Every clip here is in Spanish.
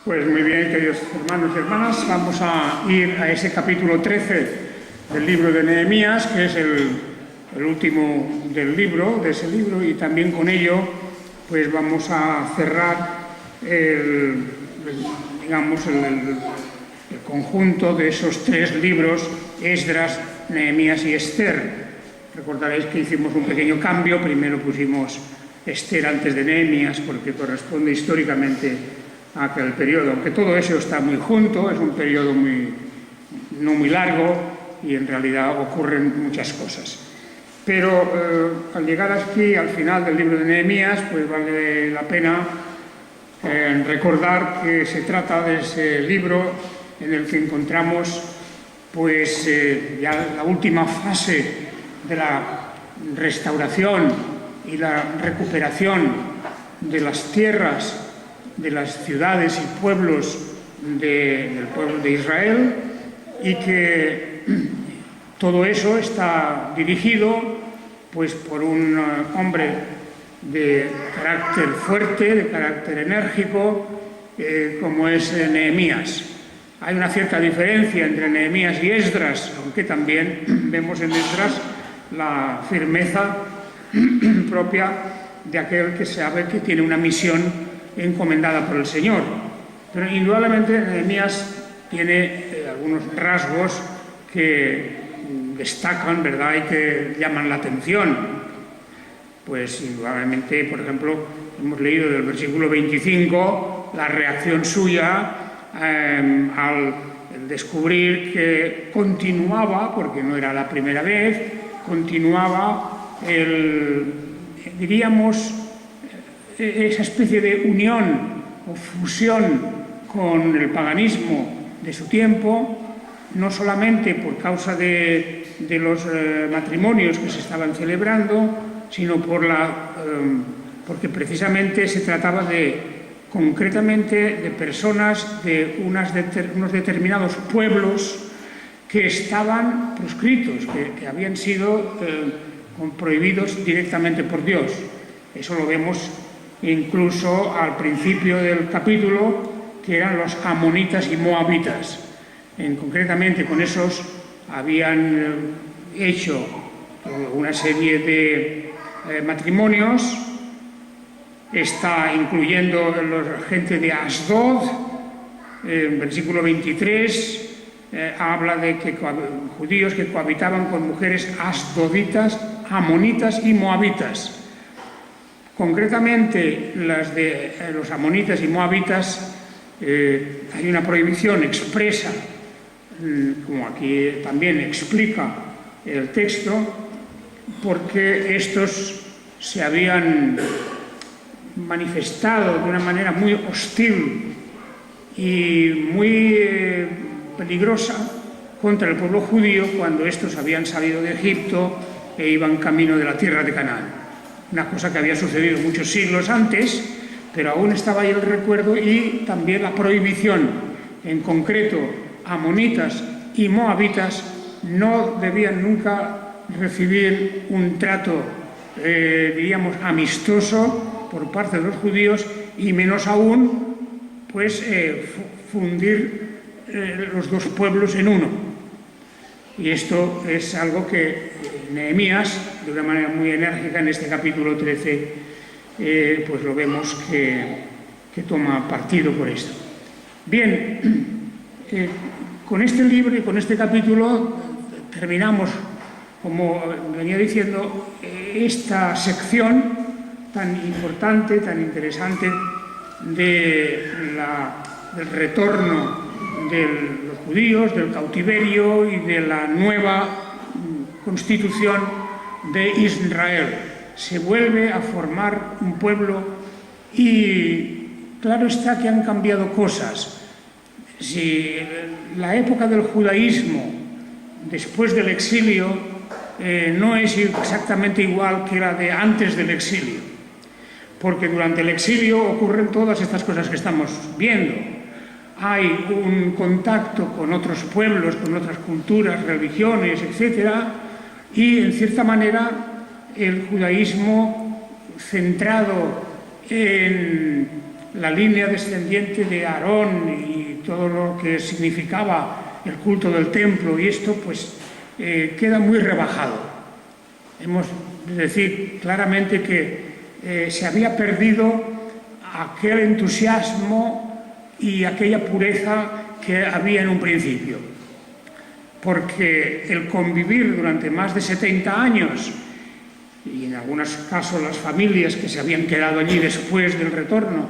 Pues muy bien, queridos hermanos y hermanas, vamos a ir a ese capítulo 13 del libro de Nehemías, que es el último del libro, de ese libro, y también con ello pues vamos a cerrar el conjunto de esos tres libros, Esdras, Nehemías y Esther. Recordaréis que hicimos un pequeño cambio, primero pusimos Esther antes de Nehemías porque corresponde históricamente a aquel periodo, aunque todo eso está muy junto, es un periodo no muy largo y en realidad ocurren muchas cosas. Pero al llegar aquí al final del libro de Nehemías, pues vale la pena recordar que se trata de ese libro en el que encontramos pues ya la última fase de la restauración y la recuperación de las tierras, de las ciudades y pueblos del pueblo de Israel, y que todo eso está dirigido pues por un hombre de carácter fuerte, de carácter enérgico, como es Nehemías. Hay una cierta diferencia entre Nehemías y Esdras, aunque también vemos en Esdras la firmeza propia de aquel que sabe que tiene una misión encomendada por el Señor. Pero indudablemente Nehemías tiene algunos rasgos que destacan, ¿verdad?, y que llaman la atención. Pues indudablemente, por ejemplo, hemos leído del versículo 25 la reacción suya al descubrir que continuaba, porque no era la primera vez, continuaba diríamos, esa especie de unión o fusión con el paganismo de su tiempo, no solamente por causa de los matrimonios que se estaban celebrando, sino porque precisamente se trataba concretamente de personas de unos determinados pueblos que estaban proscritos, que habían sido prohibidos directamente por Dios. Eso lo vemos incluso al principio del capítulo, que eran los amonitas y moabitas. Concretamente con esos habían hecho una serie de matrimonios, está incluyendo la gente de Asdod. En versículo 23 habla de que judíos que cohabitaban con mujeres asdoditas, amonitas y moabitas. Concretamente las de los amonitas y moabitas, hay una prohibición expresa, como aquí también explica el texto, porque estos se habían manifestado de una manera muy hostil y muy peligrosa contra el pueblo judío cuando estos habían salido de Egipto e iban camino de la tierra de Canaán. Una cosa que había sucedido muchos siglos antes, pero aún estaba ahí el recuerdo, y también la prohibición. En concreto, amonitas y moabitas no debían nunca recibir un trato, diríamos, amistoso por parte de los judíos, y menos aún pues fundir los dos pueblos en uno. Y esto es algo que Nehemías, de una manera muy enérgica en este capítulo 13, pues lo vemos que toma partido por esto. Bien, con este libro y con este capítulo terminamos, como venía diciendo, esta sección tan importante, tan interesante del retorno de los judíos, del cautiverio y de la nueva constitución de Israel. Se vuelve a formar un pueblo y claro está que han cambiado cosas. Si la época del judaísmo después del exilio no es exactamente igual que la de antes del exilio, porque durante el exilio ocurren todas estas cosas que estamos viendo. Hay un contacto con otros pueblos, con otras culturas, religiones, etc. Y, en cierta manera, el judaísmo centrado en la línea descendiente de Aarón y todo lo que significaba el culto del templo, y esto pues queda muy rebajado. Hemos de decir claramente que se había perdido aquel entusiasmo y aquella pureza que había en un principio, porque el convivir durante más de 70 años, y en algunos casos las familias que se habían quedado allí después del retorno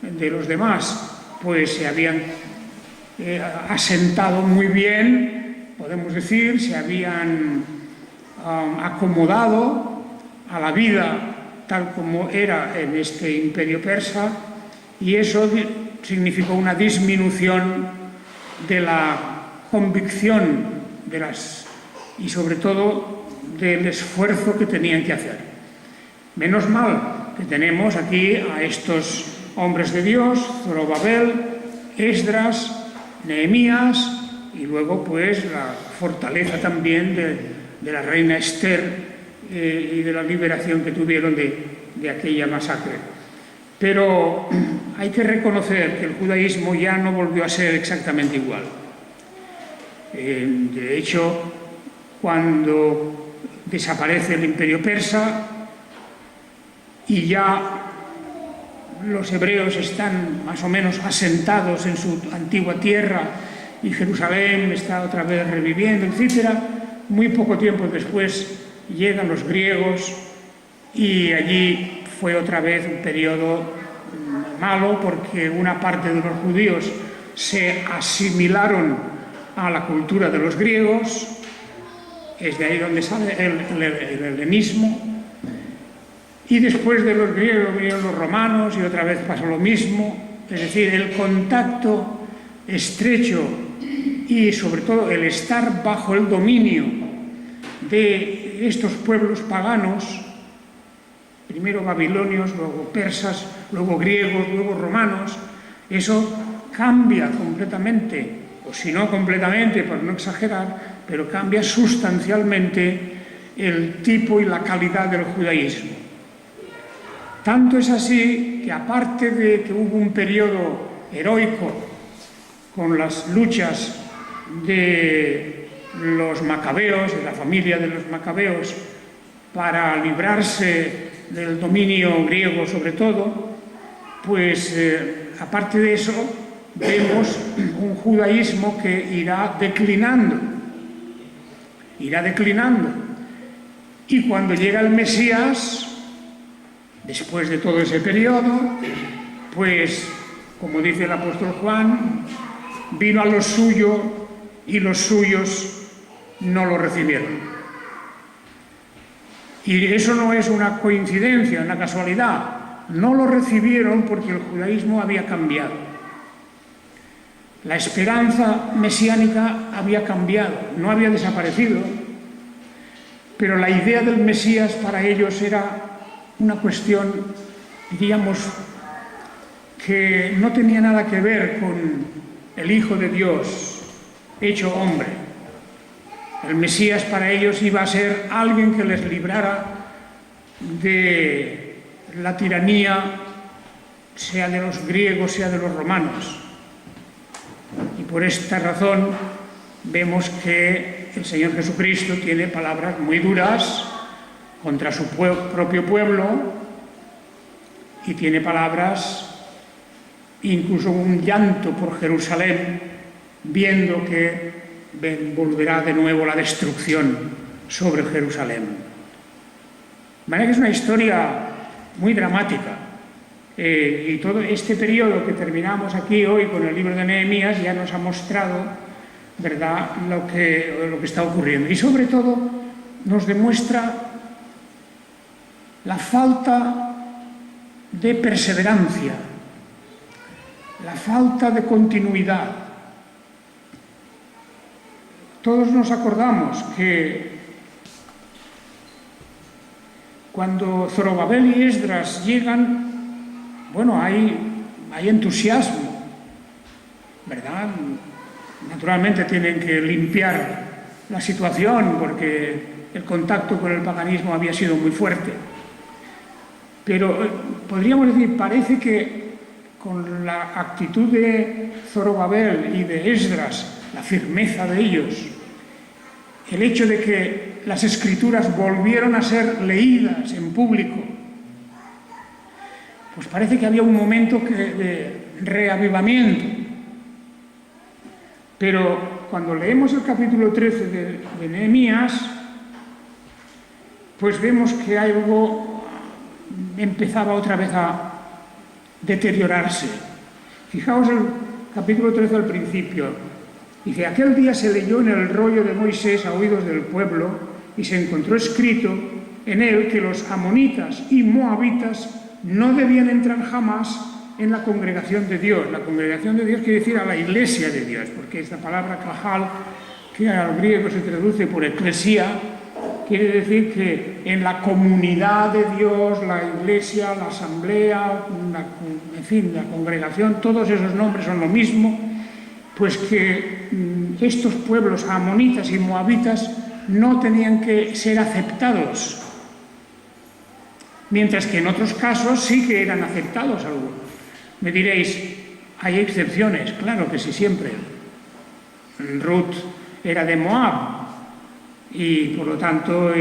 de los demás, pues se habían asentado muy bien, podemos decir, se habían acomodado a la vida tal como era en este imperio persa, y eso significó una disminución de la convicción y sobre todo del esfuerzo que tenían que hacer. Menos mal que tenemos aquí a estos hombres de Dios, Zorobabel, Esdras, Nehemías, y luego pues la fortaleza también de la reina Esther y de la liberación que tuvieron de aquella masacre. Pero hay que reconocer que el judaísmo ya no volvió a ser exactamente igual. De hecho, cuando desaparece el imperio persa y ya los hebreos están más o menos asentados en su antigua tierra y Jerusalén está otra vez reviviendo, etc., muy poco tiempo después llegan los griegos y allí fue otra vez un periodo malo, porque una parte de los judíos se asimilaron a la cultura de los griegos. Es de ahí donde sale el helenismo. Y después de los griegos vinieron los romanos y otra vez pasó lo mismo. Es decir, el contacto estrecho y sobre todo el estar bajo el dominio de estos pueblos paganos, primero babilonios, luego persas, luego griegos, luego romanos, eso cambia completamente, o si no completamente, por no exagerar, pero cambia sustancialmente el tipo y la calidad del judaísmo. Tanto es así que, aparte de que hubo un periodo heroico con las luchas de los macabeos, de la familia de los macabeos, para librarse del dominio griego sobre todo, pues aparte de eso vemos un judaísmo que irá declinando. Y cuando llega el Mesías, después de todo ese periodo, pues, como dice el apóstol Juan, vino a lo suyo y los suyos no lo recibieron. Y eso no es una coincidencia, una casualidad. No lo recibieron porque el judaísmo había cambiado. La esperanza mesiánica había cambiado, no había desaparecido, pero la idea del Mesías para ellos era una cuestión, diríamos, que no tenía nada que ver con el Hijo de Dios hecho hombre. El Mesías para ellos iba a ser alguien que les librara de la tiranía, sea de los griegos, sea de los romanos. Y por esta razón vemos que el Señor Jesucristo tiene palabras muy duras contra su propio pueblo, y tiene palabras, incluso un llanto por Jerusalén, viendo que volverá de nuevo la destrucción sobre Jerusalén. De manera que es una historia muy dramática. Y todo este periodo que terminamos aquí hoy con el libro de Nehemías ya nos ha mostrado, ¿verdad?, lo que está ocurriendo. Y sobre todo nos demuestra la falta de perseverancia, la falta de continuidad. Todos nos acordamos que cuando Zorobabel y Esdras llegan, bueno, hay entusiasmo, ¿verdad? Naturalmente tienen que limpiar la situación porque el contacto con el paganismo había sido muy fuerte. Pero podríamos decir, parece que con la actitud de Zorobabel y de Esdras, la firmeza de ellos, el hecho de que las Escrituras volvieron a ser leídas en público, pues parece que había un momento de reavivamiento. Pero cuando leemos el capítulo 13 de Nehemías, pues vemos que algo empezaba otra vez a deteriorarse. Fijaos el capítulo 13 al principio. Dice, aquel día se leyó en el rollo de Moisés a oídos del pueblo y se encontró escrito en él que los amonitas y moabitas no debían entrar jamás en la congregación de Dios. La congregación de Dios quiere decir a la iglesia de Dios, porque esta palabra kahal, que al griego se traduce por eclesia, quiere decir que en la comunidad de Dios, la iglesia, la asamblea, en fin, la congregación, todos esos nombres son lo mismo, pues que estos pueblos amonitas y moabitas no tenían que ser aceptados, mientras que en otros casos sí que eran aceptados algunos. Me diréis, hay excepciones, claro que sí, siempre. Ruth era de Moab y por lo tanto,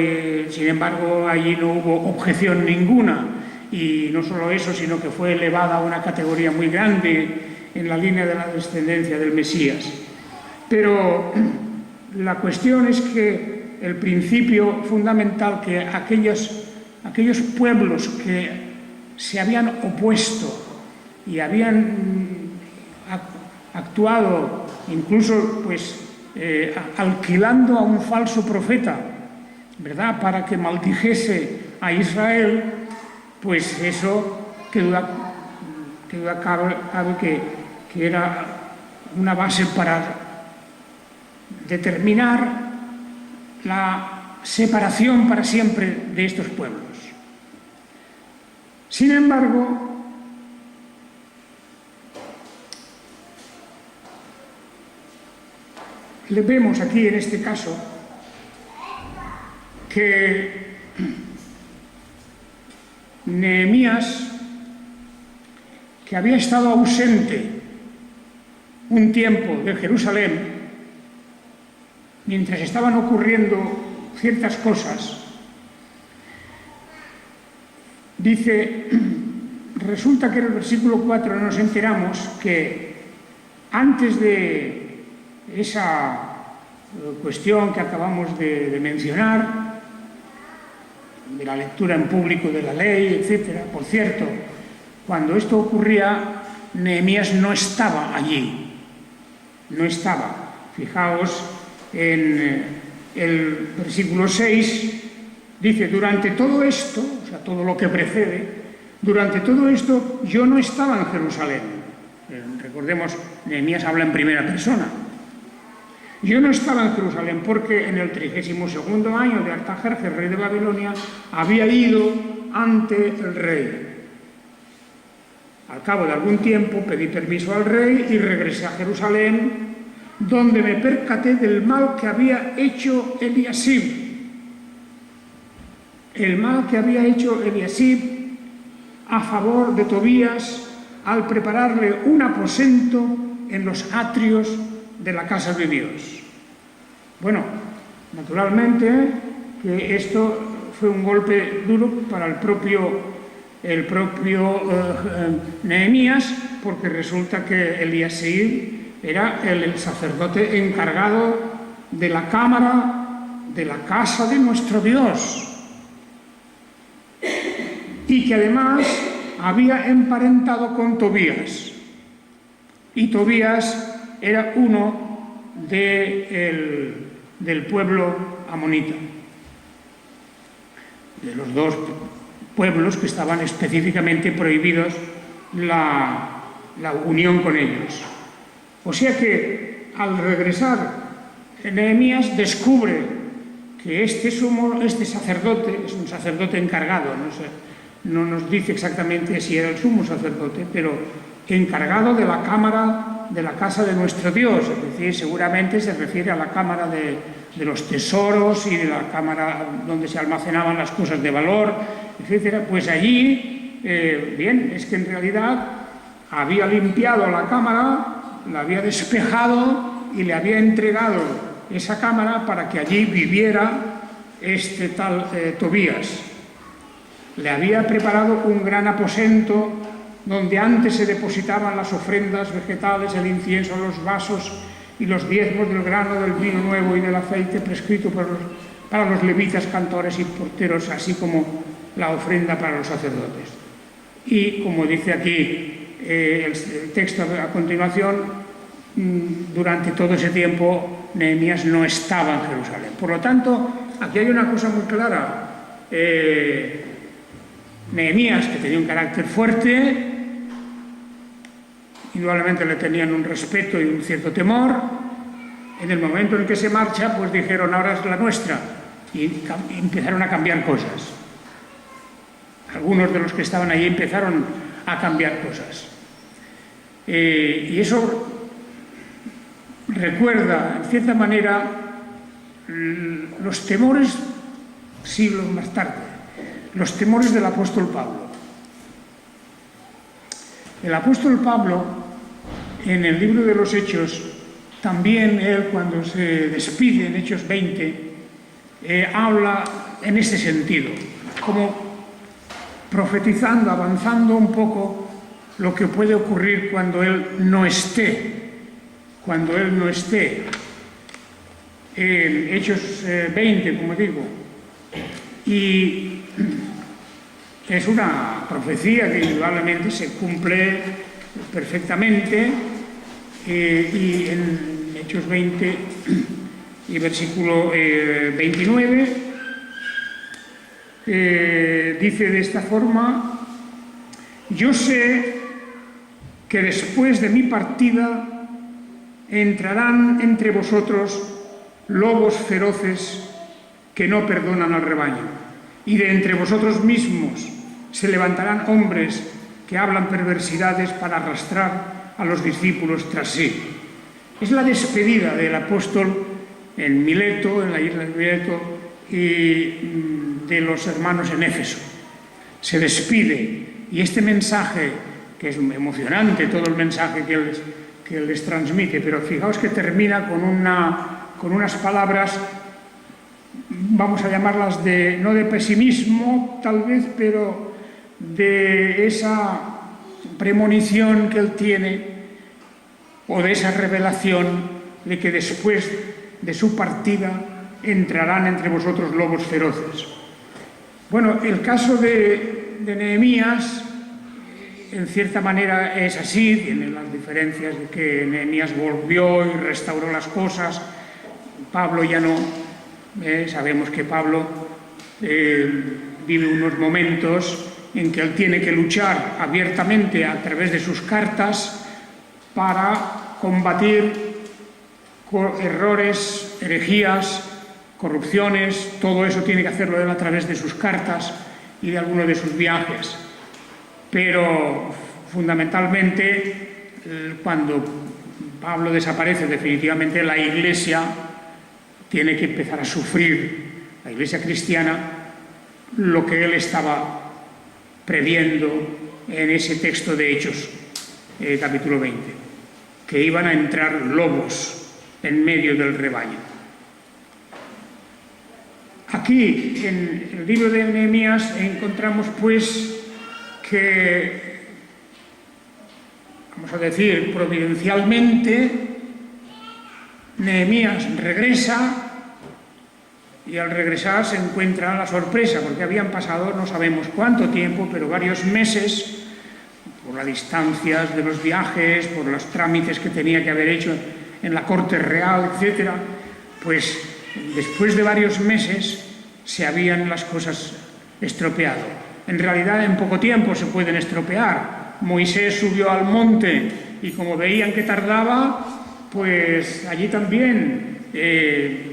sin embargo, allí no hubo objeción ninguna, y no solo eso, sino que fue elevada a una categoría muy grande en la línea de la descendencia del Mesías. Pero la cuestión es que el principio fundamental, que aquellos pueblos que se habían opuesto y habían actuado incluso pues alquilando a un falso profeta, ¿verdad?, para que maldijese a Israel, pues eso, que duda cabe que era una base para determinar la separación para siempre de estos pueblos. Sin embargo, le vemos aquí en este caso que Nehemías, que había estado ausente un tiempo de Jerusalén, mientras estaban ocurriendo ciertas cosas, dice, resulta que en el versículo 4 nos enteramos que antes de esa cuestión que acabamos de mencionar, de la lectura en público de la ley, etc. Por cierto, cuando esto ocurría, Nehemías no estaba allí, no estaba. Fijaos en el versículo 6, dice, durante todo esto, o sea, todo lo que precede, durante todo esto yo no estaba en Jerusalén. Recordemos, Nehemías habla en primera persona. Yo no estaba en Jerusalén porque en el 32º año de Artajerjes, rey de Babilonia, había ido ante el rey. Al cabo de algún tiempo pedí permiso al rey y regresé a Jerusalén, donde me percaté del mal que había hecho Eliasib. El mal que había hecho Eliasib a favor de Tobías al prepararle un aposento en los atrios de la casa de Dios. Bueno, naturalmente que esto fue un golpe duro para el propio Nehemías, porque resulta que Eliasib era el sacerdote encargado de la cámara de la casa de nuestro Dios, y que además había emparentado con Tobías, y Tobías era uno del pueblo amonita, de los dos pueblos que estaban específicamente prohibidos la unión con ellos. O sea que al regresar, Nehemías descubre que este sacerdote es un sacerdote encargado, no nos dice exactamente si era el sumo sacerdote, pero encargado de la cámara de la casa de nuestro Dios, es decir, seguramente se refiere a la cámara de los tesoros y de la cámara donde se almacenaban las cosas de valor, etcétera. Pues allí, bien, es que en realidad había limpiado la cámara, la había despejado y le había entregado esa cámara para que allí viviera este tal Tobías. Le había preparado un gran aposento donde antes se depositaban las ofrendas vegetales, el incienso, los vasos y los diezmos del grano, del vino nuevo y del aceite prescrito para los levitas, cantores y porteros, así como la ofrenda para los sacerdotes. Y como dice aquí el texto a continuación, durante todo ese tiempo Nehemías no estaba en Jerusalén. Por lo tanto, aquí hay una cosa muy clara. Nehemías, que tenía un carácter fuerte, indudablemente le tenían un respeto y un cierto temor. En el momento en que se marcha, pues dijeron, ahora es la nuestra, y empezaron a cambiar cosas. Algunos de los que estaban allí empezaron a cambiar cosas. Y eso recuerda, en cierta manera, los temores siglos más tarde, los temores del apóstol Pablo. El apóstol Pablo, en el libro de los Hechos, también él, cuando se despide en Hechos 20, habla en este sentido, como profetizando, avanzando un poco lo que puede ocurrir cuando él no esté. Cuando él no esté. En Hechos 20, como digo. Y es una profecía que indudablemente se cumple perfectamente. Y en Hechos 20 y versículo 29 dice de esta forma: yo sé que después de mi partida entrarán entre vosotros lobos feroces que no perdonan al rebaño, y de entre vosotros mismos se levantarán hombres que hablan perversidades para arrastrar a los discípulos tras sí. Es la despedida del apóstol en Mileto, en la isla de Mileto, y de los hermanos en Éfeso. Se despide, y este mensaje, que es emocionante, todo el mensaje que él les transmite, pero fijaos que termina con unas palabras, vamos a llamarlas no de pesimismo tal vez, pero de esa premonición que él tiene, o de esa revelación de que después de su partida entrarán entre vosotros lobos feroces. Bueno, el caso de Nehemías, en cierta manera es así, tiene las diferencias de que Nehemías volvió y restauró las cosas. Pablo ya no, sabemos que Pablo vive unos momentos en que él tiene que luchar abiertamente a través de sus cartas para combatir errores, herejías, corrupciones. Todo eso tiene que hacerlo él a través de sus cartas y de algunos de sus viajes. Pero fundamentalmente, cuando Pablo desaparece definitivamente, la Iglesia tiene que empezar a sufrir, la Iglesia cristiana, lo que él estaba previendo en ese texto de Hechos, capítulo 20, que iban a entrar lobos en medio del rebaño. Aquí, en el libro de Nehemías, encontramos pues que, vamos a decir, providencialmente, Nehemías regresa, y al regresar se encuentra la sorpresa, porque habían pasado no sabemos cuánto tiempo, pero varios meses, por las distancias de los viajes, por los trámites que tenía que haber hecho en la corte real, etc., pues después de varios meses se habían las cosas estropeado. En realidad, en poco tiempo se pueden estropear. Moisés subió al monte y como veían que tardaba, pues allí también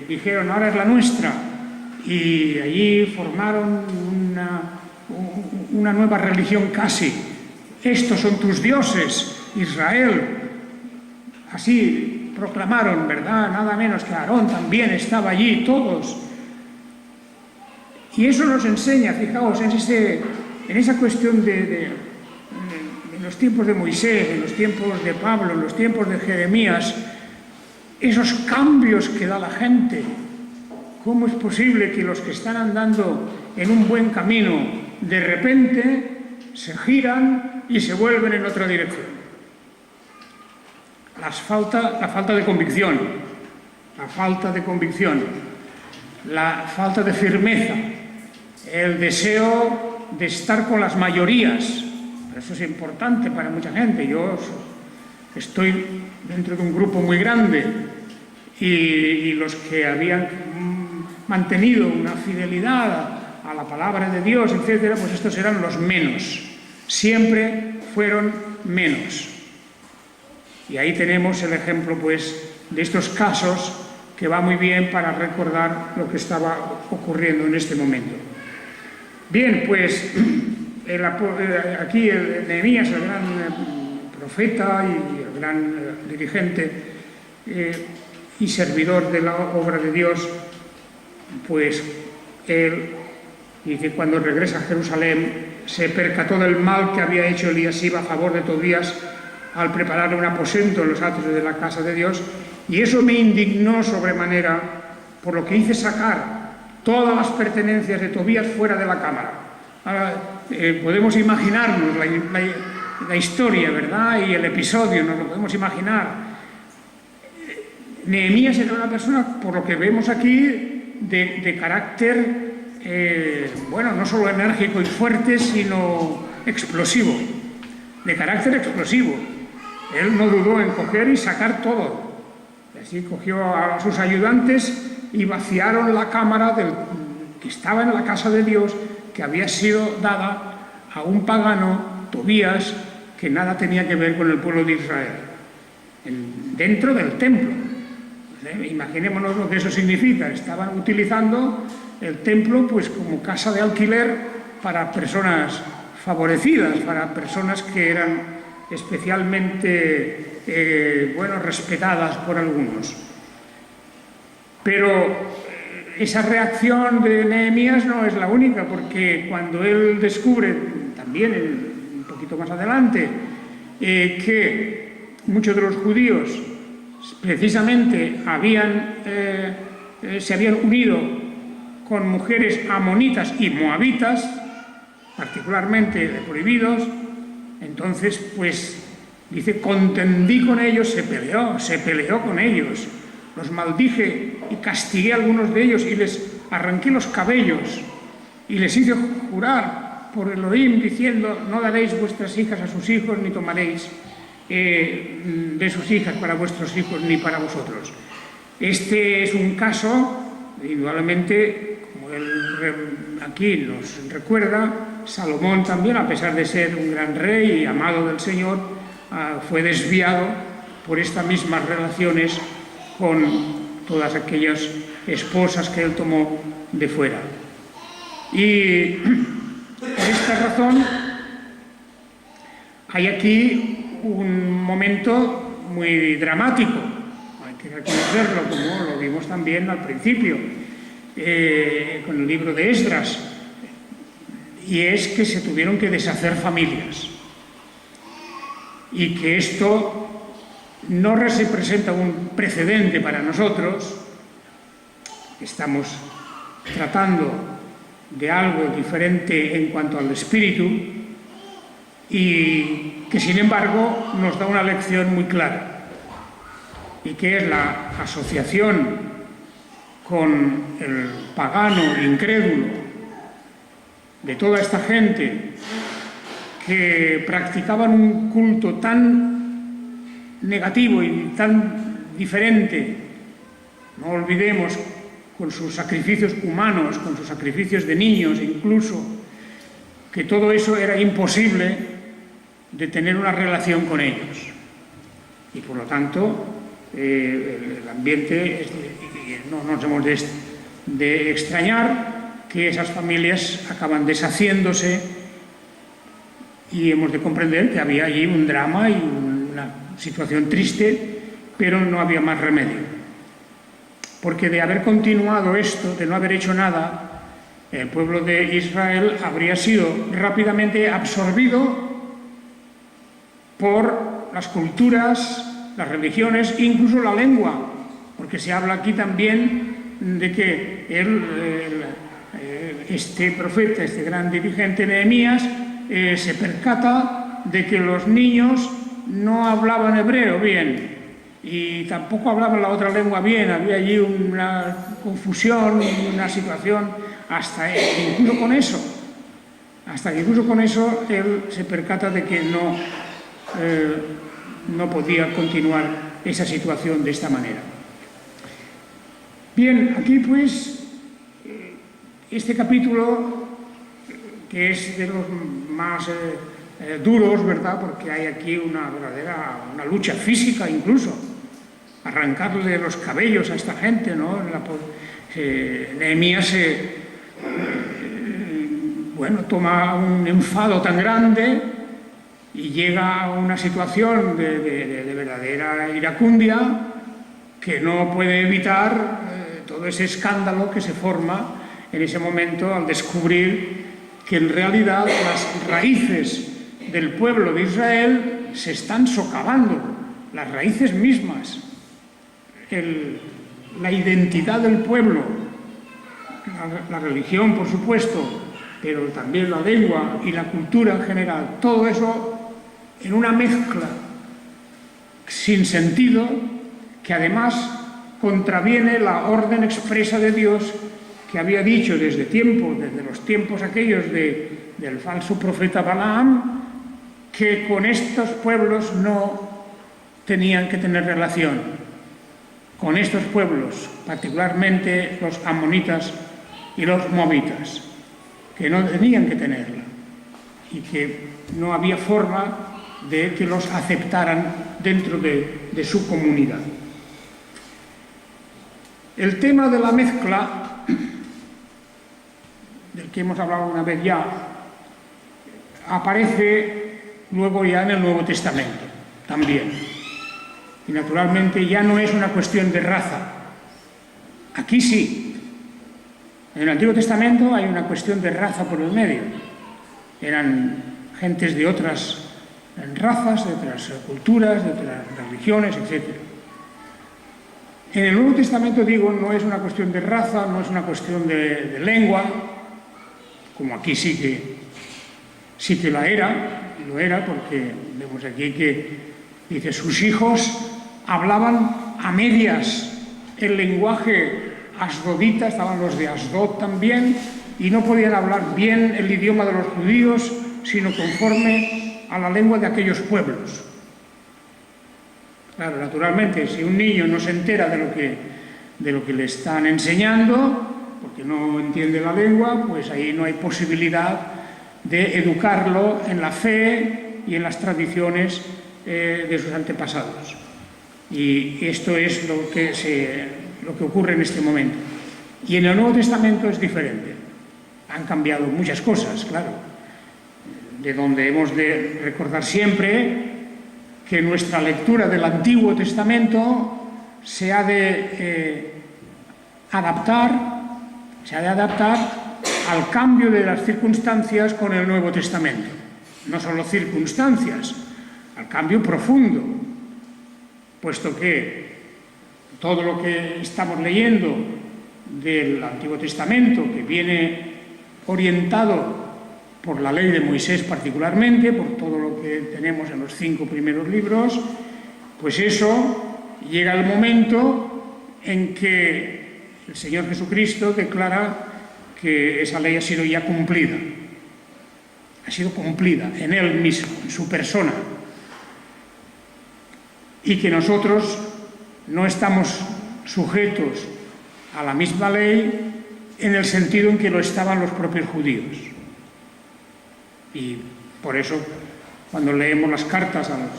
dijeron, ahora es la nuestra. Y allí formaron una nueva religión casi. Estos son tus dioses, Israel. Así proclamaron, ¿verdad? Nada menos que Aarón también estaba allí, todos. Y eso nos enseña, fijaos, en esa cuestión de los tiempos de Moisés, en los tiempos de Pablo, en los tiempos de Jeremías, esos cambios que da la gente. ¿Cómo es posible que los que están andando en un buen camino de repente se giran y se vuelven en otra dirección? La falta de convicción, la falta de firmeza, el deseo de estar con las mayorías. Eso es importante para mucha gente. Yo estoy dentro de un grupo muy grande y los que habían mantenido una fidelidad a la palabra de Dios, etcétera, pues estos eran los menos. Siempre fueron menos. Y ahí tenemos el ejemplo, pues, de estos casos que va muy bien para recordar lo que estaba ocurriendo en este momento. Bien, pues aquí Nehemías, el gran profeta y el gran dirigente y servidor de la obra de Dios, pues él dice, cuando regresa a Jerusalén, se percató del mal que había hecho Eliasib a favor de Tobías al prepararle un aposento en los atrios de la casa de Dios, y eso me indignó sobremanera, por lo que hice sacar todas las pertenencias de Tobías fuera de la cámara. Ahora, podemos imaginarnos la historia, ¿verdad? Y el episodio, nos lo podemos imaginar. Nehemías era una persona, por lo que vemos aquí, de carácter, bueno, no solo enérgico y fuerte, sino explosivo, de carácter explosivo. Él no dudó en coger y sacar todo. Así cogió a sus ayudantes y vaciaron la cámara que estaba en la casa de Dios, que había sido dada a un pagano, Tobías, que nada tenía que ver con el pueblo de Israel, dentro del templo. Imaginémonos lo que eso significa. Estaban utilizando el templo pues como casa de alquiler para personas favorecidas, para personas que eran especialmente respetadas por algunos. Pero esa reacción de Nehemías no es la única, porque cuando él descubre, también un poquito más adelante, que muchos de los judíos precisamente se habían unido con mujeres amonitas y moabitas, particularmente prohibidos, entonces, pues, dice, contendí con ellos, se peleó con ellos, los maldije y castigué a algunos de ellos y les arranqué los cabellos y les hice jurar por Elohim diciendo, no daréis vuestras hijas a sus hijos ni tomaréis de sus hijas para vuestros hijos ni para vosotros. Este es un caso, indudablemente, como él aquí nos recuerda, Salomón también, a pesar de ser un gran rey y amado del Señor, fue desviado por estas mismas relaciones con todas aquellas esposas que él tomó de fuera. Y por esta razón hay aquí un momento muy dramático, hay que reconocerlo, como lo vimos también al principio, con el libro de Esdras, y es que se tuvieron que deshacer familias, y que esto no representa un precedente para nosotros. Estamos tratando de algo diferente en cuanto al espíritu, y que sin embargo nos da una lección muy clara, y que es la asociación con el pagano incrédulo de toda esta gente que practicaban un culto tan negativo y tan diferente. No olvidemos, con sus sacrificios humanos, con sus sacrificios de niños incluso, que todo eso era imposible de tener una relación con ellos. Y por lo tanto, el ambiente, no nos hemos de extrañar que esas familias acaban deshaciéndose, y hemos de comprender que había allí un drama y una situación triste, pero no había más remedio. Porque de haber continuado esto, de no haber hecho nada, el pueblo de Israel habría sido rápidamente absorbido por las culturas, las religiones, incluso la lengua, porque se habla aquí también de que este profeta, este gran dirigente Nehemías, se percata de que los niños no hablaban hebreo bien y tampoco hablaban la otra lengua bien. Había allí una confusión, una situación, hasta que incluso con eso él se percata de que no podía continuar esa situación de esta manera. Bien, aquí pues este capítulo, que es de los más duros, ¿verdad? Porque hay aquí una lucha física incluso, arrancarle los cabellos a esta gente, ¿no? Nehemías toma un enfado tan grande y llega a una situación de verdadera iracundia que no puede evitar todo ese escándalo que se forma en ese momento al descubrir que en realidad las raíces del pueblo de Israel se están socavando, las raíces mismas, la identidad del pueblo, la religión, por supuesto, pero también la lengua y la cultura en general, todo eso en una mezcla sin sentido que además contraviene la orden expresa de Dios que había dicho desde los tiempos aquellos del falso profeta Balaam, que con estos pueblos no tenían que tener relación, con estos pueblos, particularmente los amonitas y los moabitas, que no tenían que tenerla y que no había forma de que los aceptaran dentro de su comunidad. El tema de la mezcla, del que hemos hablado una vez ya, aparece luego ya en el Nuevo Testamento también. Y naturalmente ya no es una cuestión de raza. Aquí sí. En el Antiguo Testamento hay una cuestión de raza por el medio. Eran gentes de otras razas, de otras culturas, de otras religiones, etc. En el Nuevo Testamento, digo, no es una cuestión de raza, no es una cuestión de lengua, como aquí sí que lo era, porque vemos aquí que dice, sus hijos hablaban a medias el lenguaje asdodita, estaban los de Asdod también, y no podían hablar bien el idioma de los judíos, sino conforme a la lengua de aquellos pueblos. Claro, naturalmente, si un niño no se entera de lo que le están enseñando, porque no entiende la lengua, pues ahí no hay posibilidad de educarlo en la fe y en las tradiciones de sus antepasados. Y esto es lo que ocurre en este momento. Y en el Nuevo Testamento es diferente. Han cambiado muchas cosas, claro, de donde hemos de recordar siempre que nuestra lectura del Antiguo Testamento se ha de adaptar al cambio de las circunstancias con el Nuevo Testamento. No solo circunstancias, al cambio profundo, puesto que todo lo que estamos leyendo del Antiguo Testamento, que viene orientado por la ley de Moisés particularmente, por todo lo que tenemos en los 5 primeros libros, pues eso llega el momento en que el Señor Jesucristo declara que esa ley ha sido ya cumplida. Ha sido cumplida en Él mismo, en su persona. Y que nosotros no estamos sujetos a la misma ley en el sentido en que lo estaban los propios judíos. Y por eso, cuando leemos las cartas a los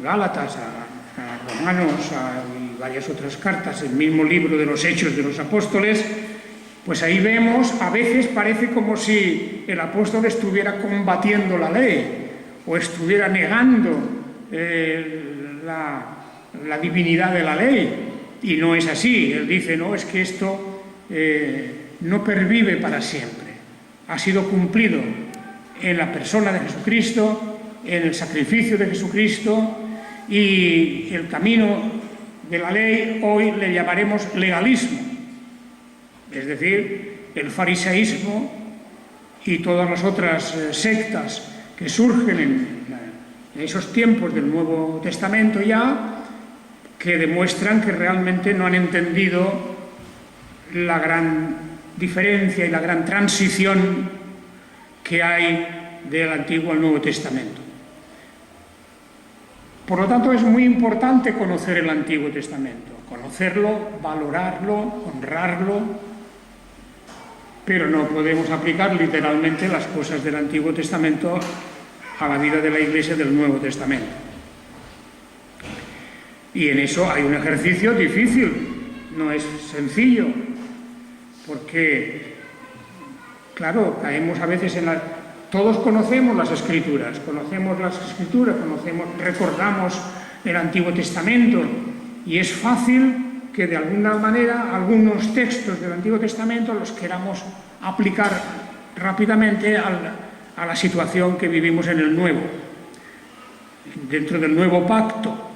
Gálatas, a Romanos y varias otras cartas, el mismo libro de los Hechos de los Apóstoles, pues ahí vemos, a veces parece como si el apóstol estuviera combatiendo la ley o estuviera negando la divinidad de la ley. Y no es así. Él dice, no, es que esto no pervive para siempre. Ha sido cumplido en la persona de Jesucristo, en el sacrificio de Jesucristo, y el camino de la ley hoy le llamaremos legalismo, es decir, el fariseísmo y todas las otras sectas que surgen en esos tiempos del Nuevo Testamento ya, que demuestran que realmente no han entendido la gran diferencia y la gran transición que hay del Antiguo al Nuevo Testamento. Por lo tanto, es muy importante conocer el Antiguo Testamento, conocerlo, valorarlo, honrarlo, pero no podemos aplicar literalmente las cosas del Antiguo Testamento a la vida de la Iglesia del Nuevo Testamento. Y en eso hay un ejercicio difícil, no es sencillo, porque, claro, caemos a veces en la... Todos conocemos las Escrituras, recordamos el Antiguo Testamento, y es fácil que de alguna manera algunos textos del Antiguo Testamento los queramos aplicar rápidamente a la situación que vivimos en el Nuevo, dentro del Nuevo Pacto.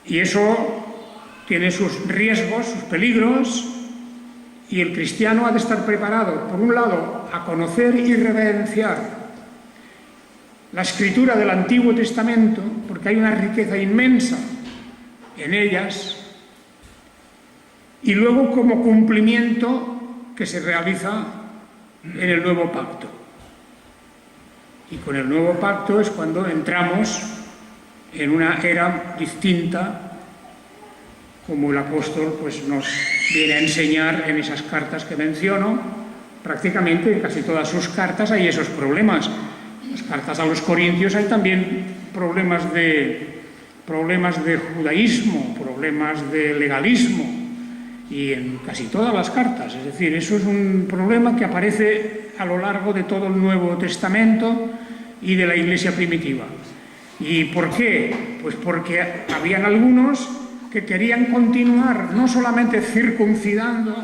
Y eso tiene sus riesgos, sus peligros, y el cristiano ha de estar preparado, por un lado, a conocer y reverenciar la escritura del Antiguo Testamento, porque hay una riqueza inmensa en ellas, y luego como cumplimiento que se realiza en el Nuevo Pacto. Y con el Nuevo Pacto es cuando entramos en una era distinta, como el apóstol pues, nos viene a enseñar en esas cartas que menciono. Prácticamente en casi todas sus cartas hay esos problemas. Las cartas a los Corintios hay también problemas de judaísmo, problemas de legalismo, y en casi todas las cartas. Es decir, eso es un problema que aparece a lo largo de todo el Nuevo Testamento y de la Iglesia primitiva. ¿Y por qué? Pues porque habían algunos que querían continuar no solamente circuncidando,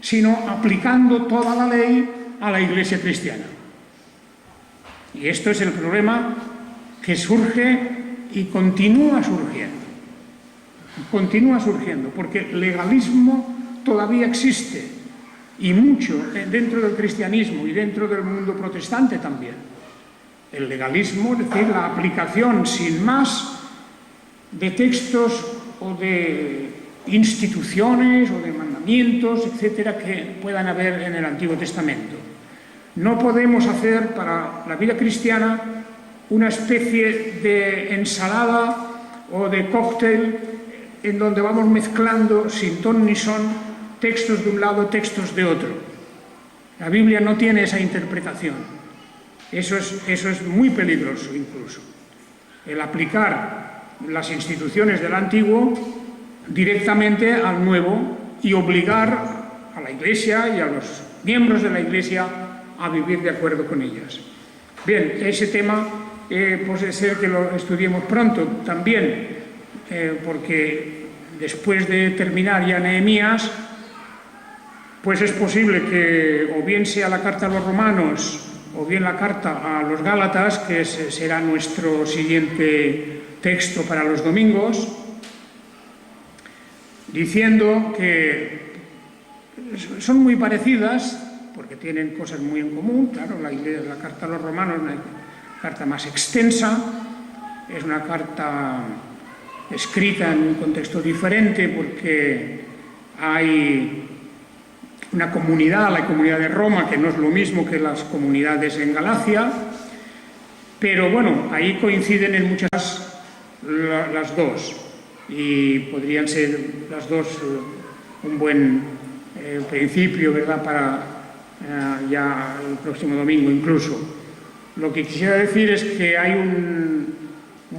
sino aplicando toda la ley a la Iglesia cristiana. Y esto es el problema que surge y continúa surgiendo, porque el legalismo todavía existe, y mucho dentro del cristianismo y dentro del mundo protestante también. El legalismo, es decir, la aplicación sin más de textos o de instituciones o de mandamientos, etcétera, que puedan haber en el Antiguo Testamento. No podemos hacer para la vida cristiana una especie de ensalada o de cóctel en donde vamos mezclando sin ton ni son textos de un lado, textos de otro. La Biblia no tiene esa interpretación. Eso es muy peligroso incluso. El aplicar las instituciones del Antiguo directamente al Nuevo y obligar a la Iglesia y a los miembros de la Iglesia a vivir de acuerdo con ellas. Bien, ese tema puede ser que lo estudiemos pronto también, porque después de terminar ya Nehemías, pues es posible que o bien sea la carta a los romanos o bien la carta a los gálatas, que será nuestro siguiente texto para los domingos, diciendo que son muy parecidas, porque tienen cosas muy en común. Claro, la carta a los romanos es una carta más extensa, es una carta escrita en un contexto diferente, porque hay una comunidad, la comunidad de Roma, que no es lo mismo que las comunidades en Galacia, pero bueno, ahí coinciden en muchas las dos, y podrían ser las dos un buen principio, ¿verdad?, para ya el próximo domingo incluso. Lo que quisiera decir es que hay un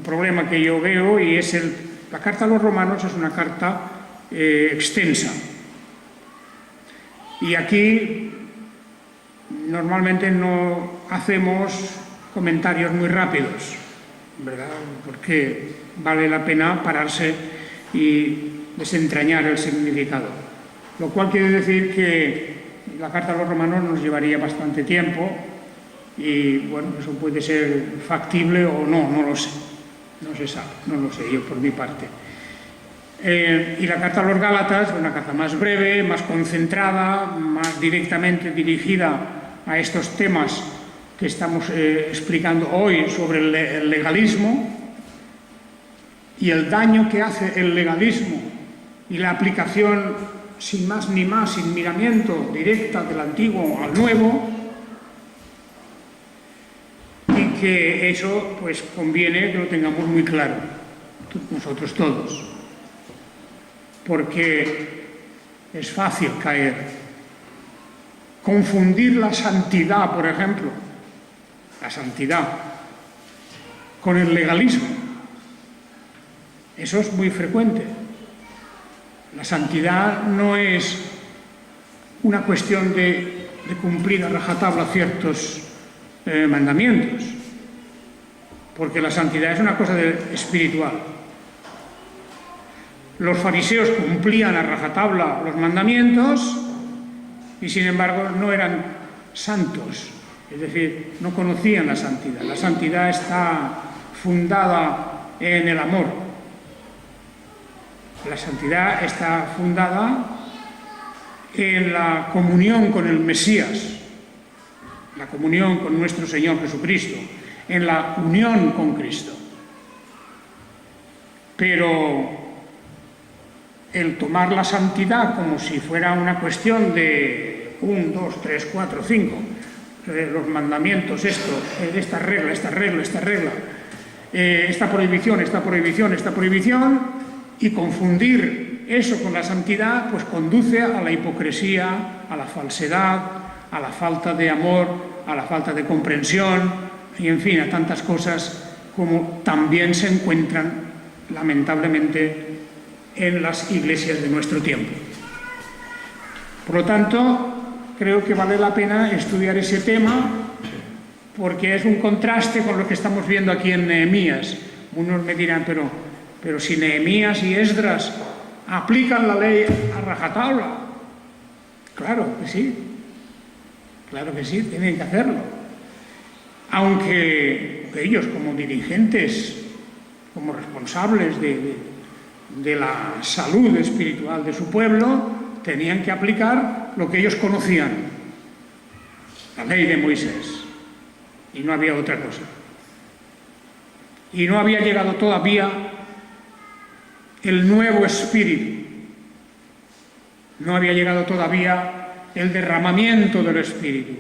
problema que yo veo, y es la carta a los romanos es una carta extensa, y aquí normalmente no hacemos comentarios muy rápidos, ¿verdad?, porque vale la pena pararse y desentrañar el significado. Lo cual quiere decir que la carta a los romanos nos llevaría bastante tiempo, Y bueno, eso puede ser factible o no, no lo sé. No se sabe, no lo sé yo por mi parte. Y la carta a los Gálatas es una carta más breve, más concentrada, más directamente dirigida a estos temas que estamos explicando hoy sobre el legalismo y el daño que hace el legalismo y la aplicación sin más ni más, sin miramiento, directa del antiguo al nuevo, y que eso pues conviene que lo tengamos muy claro, nosotros todos, porque es fácil caer, confundir la santidad, por ejemplo, la santidad, con el legalismo. Eso es muy frecuente. La santidad no es una cuestión de cumplir a rajatabla ciertos mandamientos, porque la santidad es una cosa espiritual. Los fariseos cumplían a rajatabla los mandamientos y sin embargo no eran santos, es decir, no conocían la santidad. La santidad está fundada en el amor. La santidad está fundada en la comunión con el Mesías, la comunión con nuestro Señor Jesucristo, en la unión con Cristo. Pero el tomar la santidad como si fuera una cuestión de 1, 2, 3, 4, 5, los mandamientos, esta regla, esta prohibición, y confundir eso con la santidad, pues conduce a la hipocresía, a la falsedad, a la falta de amor, a la falta de comprensión, y en fin, a tantas cosas como también se encuentran, lamentablemente, en las iglesias de nuestro tiempo. Por lo tanto, creo que vale la pena estudiar ese tema, porque es un contraste con lo que estamos viendo aquí en Nehemías. Unos me dirán, pero si Nehemías y Esdras aplican la ley a rajatabla. Claro que sí, tienen que hacerlo. Aunque ellos, como dirigentes, como responsables de la salud espiritual de su pueblo, tenían que aplicar lo que ellos conocían, la ley de Moisés, y no había otra cosa. Y no había llegado todavía el nuevo espíritu, no había llegado todavía el derramamiento del espíritu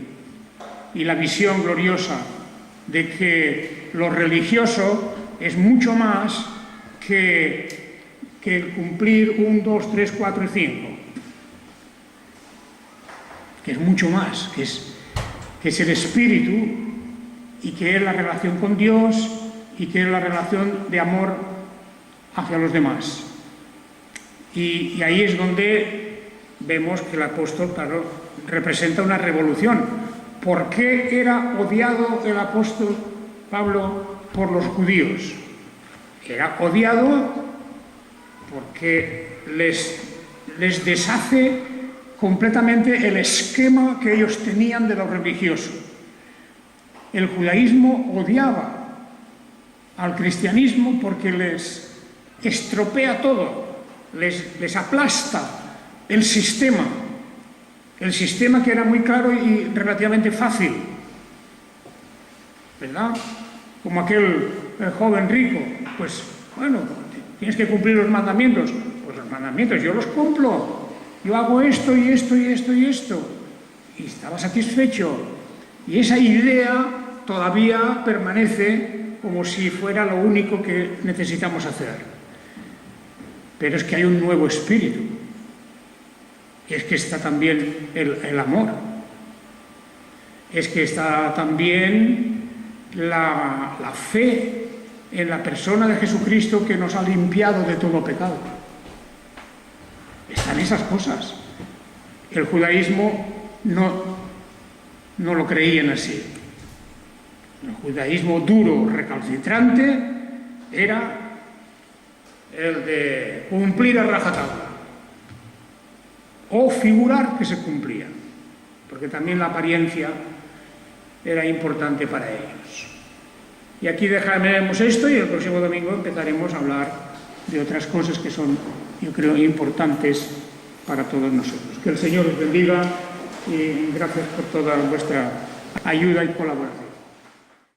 y la visión gloriosa de que lo religioso es mucho más que el cumplir 1, 2, 3, 4 y 5, que es mucho más, que es el espíritu, y que es la relación con Dios, y que es la relación de amor hacia los demás. Y ahí es donde vemos que el apóstol, claro, representa una revolución. ¿Por qué era odiado el apóstol Pablo por los judíos? Era odiado porque les deshace completamente el esquema que ellos tenían de lo religioso. El judaísmo odiaba al cristianismo porque les estropea todo, les aplasta el sistema que era muy claro y relativamente fácil, ¿verdad? Como aquel joven rico, pues bueno, tienes que cumplir los mandamientos. Pues los mandamientos yo los cumplo, yo hago esto y esto y esto y esto, y estaba satisfecho. Y esa idea todavía permanece como si fuera lo único que necesitamos hacer. Pero es que hay un nuevo espíritu. Es que está también el amor. Es que está también la fe en la persona de Jesucristo, que nos ha limpiado de todo pecado. Están esas cosas. El judaísmo no lo creían así. El judaísmo duro, recalcitrante, era el de cumplir a rajatabla o figurar que se cumplía, porque también la apariencia era importante para ellos. Y aquí dejaremos esto y el próximo domingo empezaremos a hablar de otras cosas que son, yo creo, importantes para todos nosotros. Que el Señor os bendiga y gracias por toda vuestra ayuda y colaboración.